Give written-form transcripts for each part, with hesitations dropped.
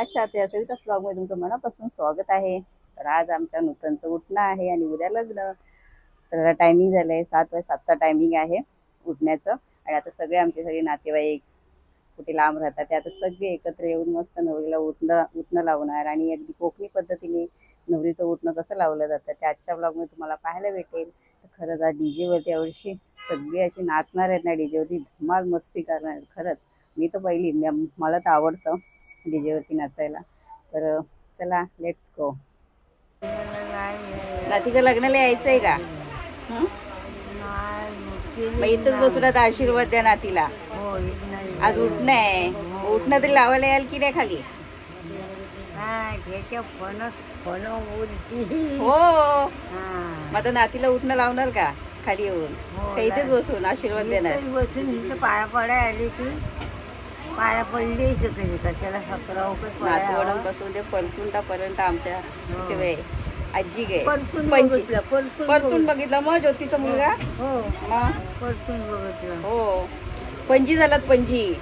सगळ्यात चाहते असेल तर ब्लॉगमध्ये तुमचं मनापासून स्वागत आहे। तर आज आमच्या नूतनचं उठणं आहे आणि उद्या लग्न। तर टायमिंग झालंय 7:07चा टायमिंग आहे उठण्याचं। आणि आता सगळे नातेवाईक कुठे लांब राहतात ते आता सगळे एकत्र येऊन मस्त नवरीला उठणं लावणार आणि अगदी कोकणी पद्धतीने नवरीचं उठणं कसं लावलं जातं ते आजच्या ब्लॉगमध्ये तुम्हाला पाहायला भेटेल। तर खरंच आज डीजेवरती यावर्षी सगळे असे नाचणार आहेत ना, डीजेवरती धमाल मस्ती करणार आहेत। खरंच मी तर पहिली मला तर आवडतं डीजेवरती नाचायला। तर चला लेट्स गो। नातीच्या लग्नाला यायचंय का? मग इथंच बसून आशीर्वाद द्या नातीला। आज उठणं आहे, उठणं तरी लावायला याल की नाही खाली? हो मग आता नातीला उठणं लावणार का खाली येऊन? का इथेच बसून आशीर्वाद देणार? बसून इथं पाया पडाय आली की पाया पडली सगळी कशाला 17 नातवंड बसून ते परतूंटापर्यंत आमच्या आजी गे परतून बघितलं मग ज्योतीचा मुलगा। हो परतून बघितलं। हो पणजी झालात पणजी।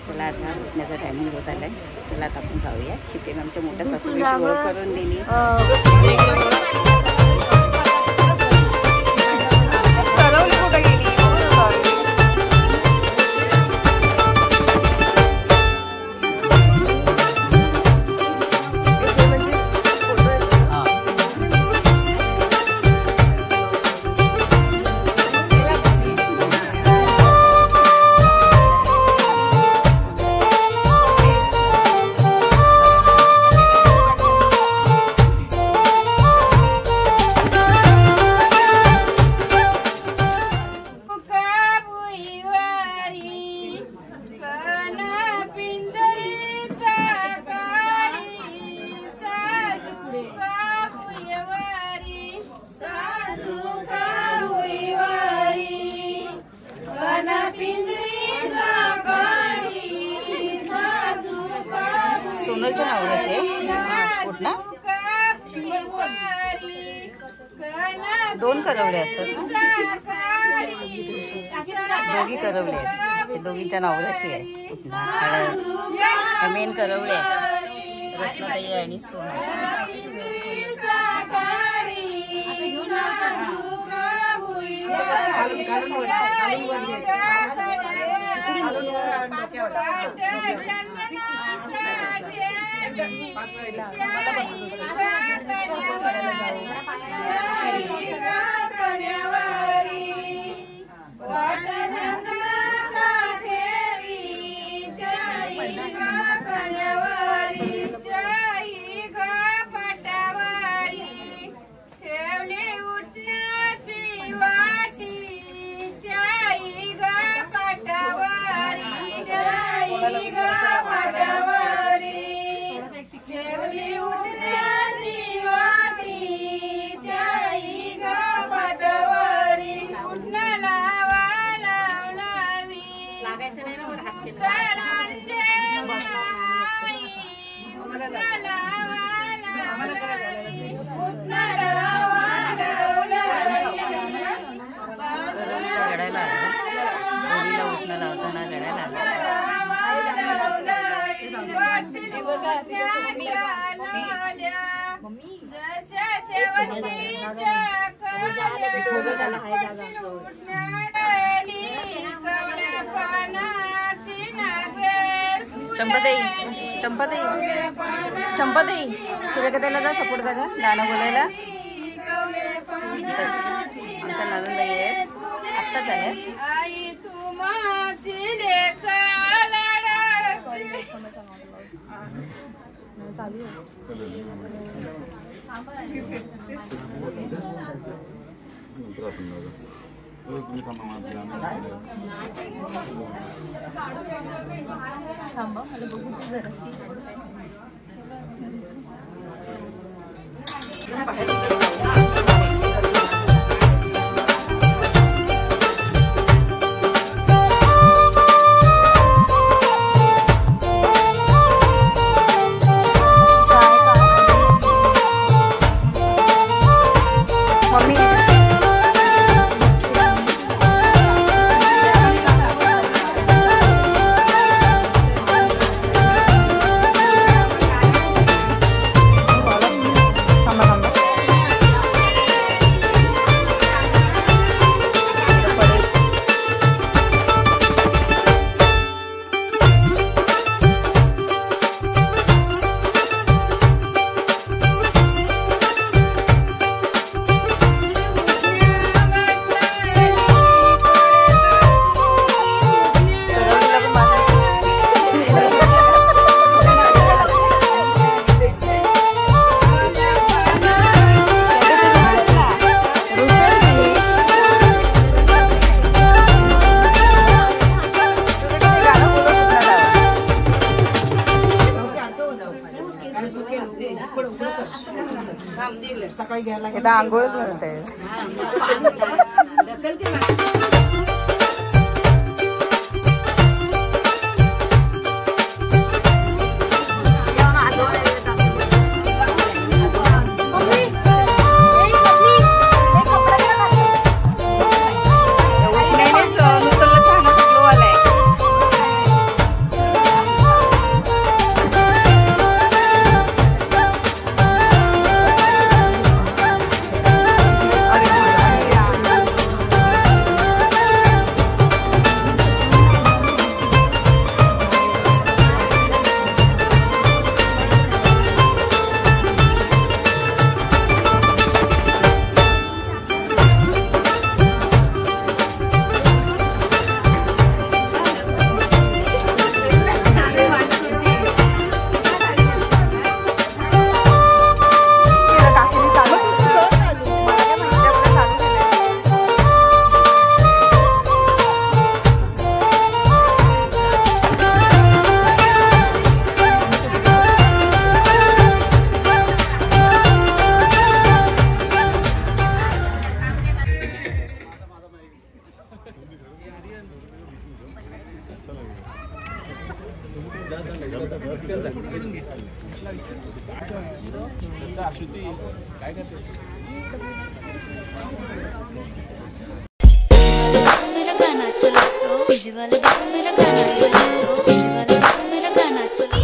चला आता उठण्याचा टायमिंग होत आलाय। चला आता आपण जाऊया। शितेने आमच्या मोठ्या सासूची ओळख करून दिली। सोनलच्या नवऱ्याचे उठणं 2 करवले असतात ना, दोघी करवले आहेत। ते दोघींच्या नवऱ्याची आहे उठणं। मेन करवले आहेत रत्नताई आणि सोनल। चंपाताई सूर्यकथेला जा सपोर्ट करा गाणं बोलायला। आमच्या नंदनबाई आहे आत्ताच आहे। थांबा मला बघू इथं आंघोळच करत आहे. मेरा गाना चला तो डीजे वाले बाबू मेरा गाना चला तो डीजे वाले बाबू मेरा गाना चला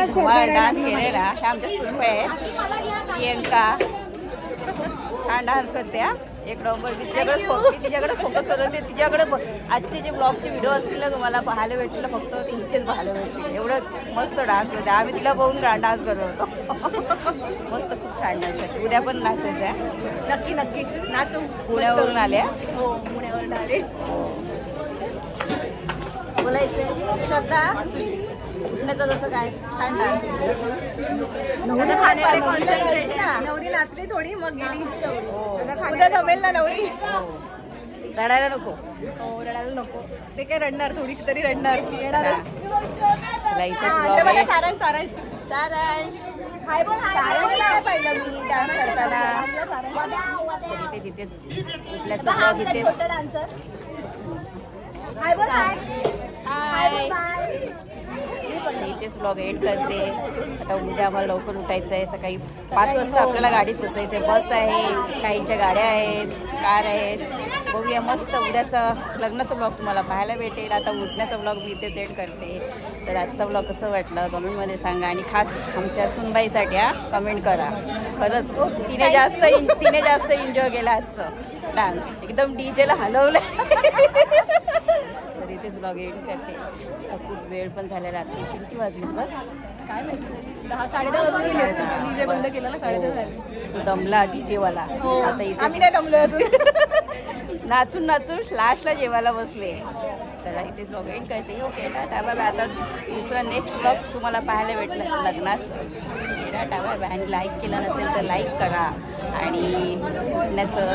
धुमाळ डान्स केले ना. हे आमच्या सुनबाई आहेत, प्रियंका छान डान्स करते. हा एक नंबर. मी तिच्याकडे फोकस करत होते. तिच्याकडे आजचे जे ब्लॉगचे व्हिडिओ असतील ना तुम्हाला पाहायला भेटतील, फक्त ते हिचेच पाहायला भेटतील. एवढं मस्त डान्स करते. आम्ही तिला बघून डान्स करत होतो. मस्त खूप छान डान्स करते. उद्या पण नाचायचं आहे. नक्की नक्की नाचू. पुण्यावरून आल्या. हो पुण्यावरून आले. बोलायचंय श्रद्धा उठण्याचं जसं काय छान डान्स नवरी नाचली थोडी मग गेली. उद्या जमेल ना नवरी. रडायला नको. हो रडायला नको. ते काय रडणार, थोडीशी तरी रडणार. येणार. तुला इथेच ब्लॉग आहे. सारांश सारांश सारांश पाहिलं मी डान्स करताना. इथेच इथेच उठल्याचं ब्लॉग इथेच. इथेच ब्लॉग एंड करते. आता उद्या आम्हाला लवकर उठायचं आहे. सकाळी 5 वाजता आपल्याला गाडीत बसायचं आहे. बस आहे, काहींच्या गाड्या आहेत, कार आहेत. बघूया मस्त. उद्याचा लग्नाचा ब्लॉग तुम्हाला पाहायला भेटेल. आता उठण्याचा ब्लॉग मी इथेच एंड करते. तर आजचा ब्लॉग कसं वाटलं कमेंटमध्ये सांगा. आणि खास आमच्या सुनबाईसाठी कमेंट करा. खरंच तिने जास्त एन्जॉय केला आजचं डान्स. एकदम डीजेला हलवलं. तर इथेच ब्लॉग एंड करते. खूप वेळ पण झाला. रात्रीची किती वाजली बरं काय माहिती 10-10:30 वाजून गेले असते. डीजे बंद केलं ना 10:30 झाले. तू दमला डीजेवाला. आता इथे आम्ही नाही दमलो अजून. नाचून नाचून लास्टला जेवायला बसले. तर इथेच ब्लॉग एंड करते. Okay tata bye bye. आता दुसरा नेक्स्ट ब्लॉग तुम्हाला पाहायला भेटलं लग्नाचं. Tata bye bye. आणि लाईक केलं नसेल तर लाईक करा. आणि उठण्याचं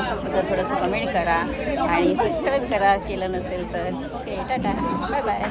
थोडंसं कमेंट करा. आणि सबस्क्राईब करा केलं नसेल तर. Okay tata bye bye.